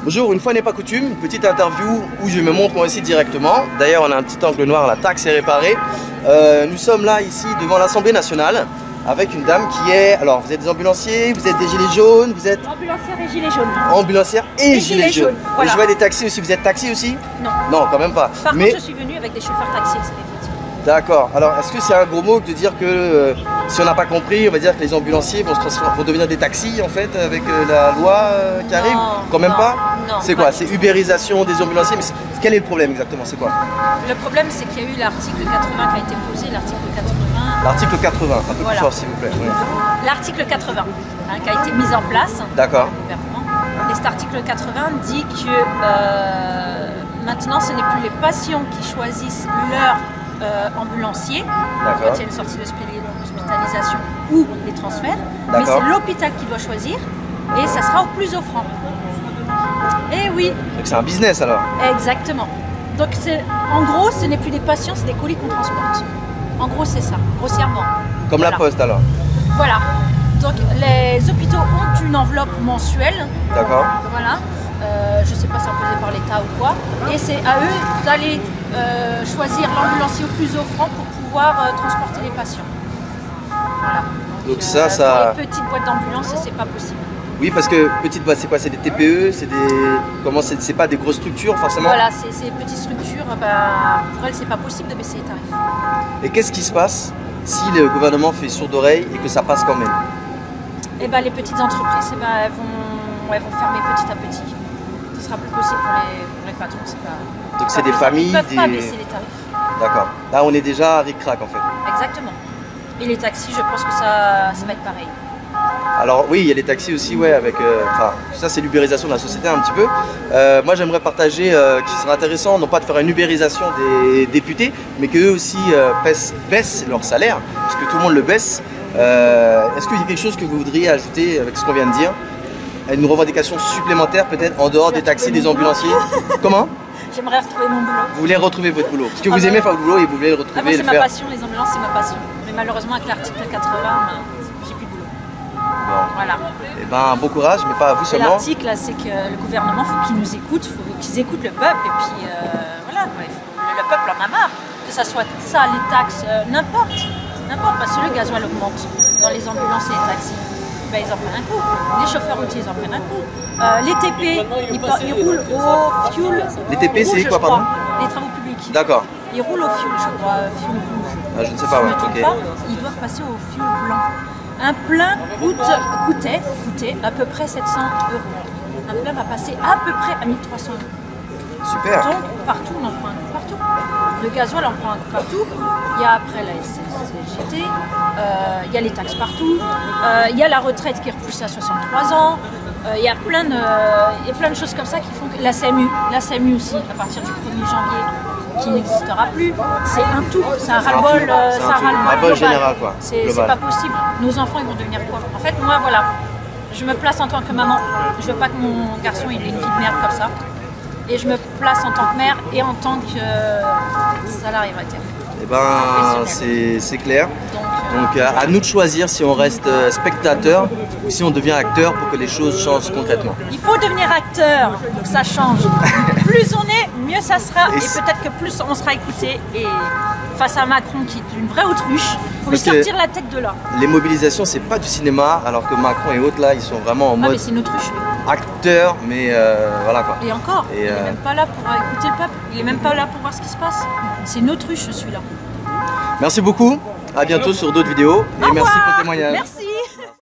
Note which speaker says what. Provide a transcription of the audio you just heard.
Speaker 1: Bonjour, une fois n'est pas coutume, une petite interview où je me montre moi aussi directement. D'ailleurs, on a un petit angle noir, la taxe est réparée. Nous sommes là, ici, devant l'Assemblée nationale, avec une dame qui est... Alors, vous êtes des ambulanciers, vous êtes des gilets jaunes, vous êtes...
Speaker 2: Ambulancière et gilets jaunes.
Speaker 1: Ambulancière et gilets jaunes.
Speaker 2: Voilà.
Speaker 1: Et je vois des taxis aussi, vous êtes taxi aussi?
Speaker 2: Non.
Speaker 1: Non, quand même pas.
Speaker 2: Par contre, je suis venue avec des chauffeurs taxis, effectivement.
Speaker 1: D'accord. Alors, est-ce que c'est un gros mot de dire que si on n'a pas compris, on va dire que les ambulanciers vont devenir des taxis en fait avec la loi qui arrive? Quand même pas?
Speaker 2: Non.
Speaker 1: C'est quoi? C'est ubérisation des ambulanciers? Mais quel est le problème exactement? C'est quoi?
Speaker 2: Le problème, c'est qu'il y a eu l'article 80 qui a été posé, l'article 80.
Speaker 1: L'article 80, un peu plus fort s'il vous plaît. Oui.
Speaker 2: L'article 80 qui a été mis en place.
Speaker 1: D'accord.
Speaker 2: Et cet article 80 dit que maintenant, ce n'est plus les patients qui choisissent leur ambulancier quand il y a une sortie d'hospitalisation ou les transferts, mais c'est l'hôpital qui doit choisir et ça sera au plus offrant. Et oui.
Speaker 1: Donc c'est un business alors.
Speaker 2: Exactement. Donc en gros, ce n'est plus des patients, c'est des colis qu'on transporte. En gros, c'est ça, grossièrement.
Speaker 1: Comme la poste alors.
Speaker 2: Voilà. Donc les hôpitaux ont une enveloppe mensuelle.
Speaker 1: D'accord.
Speaker 2: Voilà. Je ne sais pas si c'est imposé par l'État ou quoi. Et c'est à eux d'aller choisir l'ambulancier au plus offrant pour pouvoir transporter les patients. Voilà.
Speaker 1: Donc ça...
Speaker 2: Pour les petites boîtes d'ambulance, c'est pas possible.
Speaker 1: Oui, parce que petite boîte, c'est quoi? C'est des TPE, c'est des... Comment c'est pas des grosses structures forcément?
Speaker 2: Voilà, ces petites structures, pour elles, c'est pas possible de baisser les tarifs.
Speaker 1: Et qu'est-ce qui se passe si le gouvernement fait sourde oreille et que ça passe quand même?
Speaker 2: Eh ben, les petites entreprises, elles vont fermer petit à petit. Ce sera plus possible pour les patrons.
Speaker 1: Donc c'est des familles,
Speaker 2: ils ne peuvent pas baisser les tarifs.
Speaker 1: D'accord. Là, on est déjà à ric-rac en fait.
Speaker 2: Exactement. Et les taxis, je pense que ça va être pareil.
Speaker 1: Alors oui, il y a les taxis aussi, ouais, avec... ça c'est l'ubérisation de la société un petit peu. Moi j'aimerais partager qu'il serait intéressant, non pas de faire une ubérisation des députés, mais qu'eux aussi baissent leur salaire, parce que tout le monde le baisse. Est-ce qu'il y a quelque chose que vous voudriez ajouter avec ce qu'on vient de dire? Une revendication supplémentaire peut-être en dehors des taxis, des ambulanciers? Comment?
Speaker 2: J'aimerais retrouver mon boulot.
Speaker 1: Vous voulez retrouver votre boulot? Parce que vous aimez faire votre boulot et vous voulez le retrouver.
Speaker 2: Moi c'est ma passion, les ambulances c'est ma passion. Mais malheureusement avec l'article 80, j'ai plus de boulot.
Speaker 1: Bon.
Speaker 2: Voilà.
Speaker 1: Eh ben bon courage, mais pas à vous seulement.
Speaker 2: L'article c'est que le gouvernement, faut qu'il nous écoute, faut qu'ils écoutent le peuple et puis voilà. Le peuple en a marre. Que ça soit ça, les taxes, n'importe. Parce que le gasoil augmente dans les ambulances et les taxis. Ben, ils en prennent un coup. Les chauffeurs routiers, ils en prennent un coup. Les TP, ils roulent au fuel.
Speaker 1: Les TP, c'est quoi, pardon?
Speaker 2: Les travaux publics.
Speaker 1: D'accord.
Speaker 2: Ils roulent au fuel, je crois, fuel rouge.
Speaker 1: Ah, je ne sais pas, ouais.
Speaker 2: Si pas, ils doivent passer au fuel blanc. Un plein coûtait à peu près 700 €. Un plein va passer à peu près à 1300 €.
Speaker 1: Super.
Speaker 2: Donc, partout, on en prend un coup partout. Le gasoil, on prend un coup partout. Il y a après la CGT, il y a les taxes partout, il y a la retraite qui est repoussée à 63 ans, il y a plein de choses comme ça qui font que la SAMU aussi, à partir du 1er janvier, qui n'existera plus. C'est un tout, c'est un ras-le-bol,
Speaker 1: ras-le-bol général quoi.
Speaker 2: C'est pas possible. Nos enfants ils vont devenir quoi? En fait, moi voilà, je me place en tant que maman. Je veux pas que mon garçon il ait une vie de merde comme ça. Et je me place en tant que mère et en tant que salarié.
Speaker 1: Eh ben, c'est clair. Donc à nous de choisir si on reste spectateur ou si on devient acteur pour que les choses changent concrètement.
Speaker 2: Il faut devenir acteur pour que ça change. Plus on est, mieux ça sera. Et peut-être que plus on sera écouté. Et face à Macron qui est une vraie autruche, il faut lui sortir la tête de là.
Speaker 1: Les mobilisations, c'est pas du cinéma, alors que Macron et autres là, ils sont vraiment en mode...
Speaker 2: mais c'est une autruche.
Speaker 1: Acteur, mais voilà quoi.
Speaker 2: Et encore, il n'est même pas là pour écouter le peuple. Il n'est même pas là pour voir ce qui se passe. C'est une autruche celui-là.
Speaker 1: Merci beaucoup, à bientôt sur d'autres vidéos et merci pour le témoignage.
Speaker 2: Merci.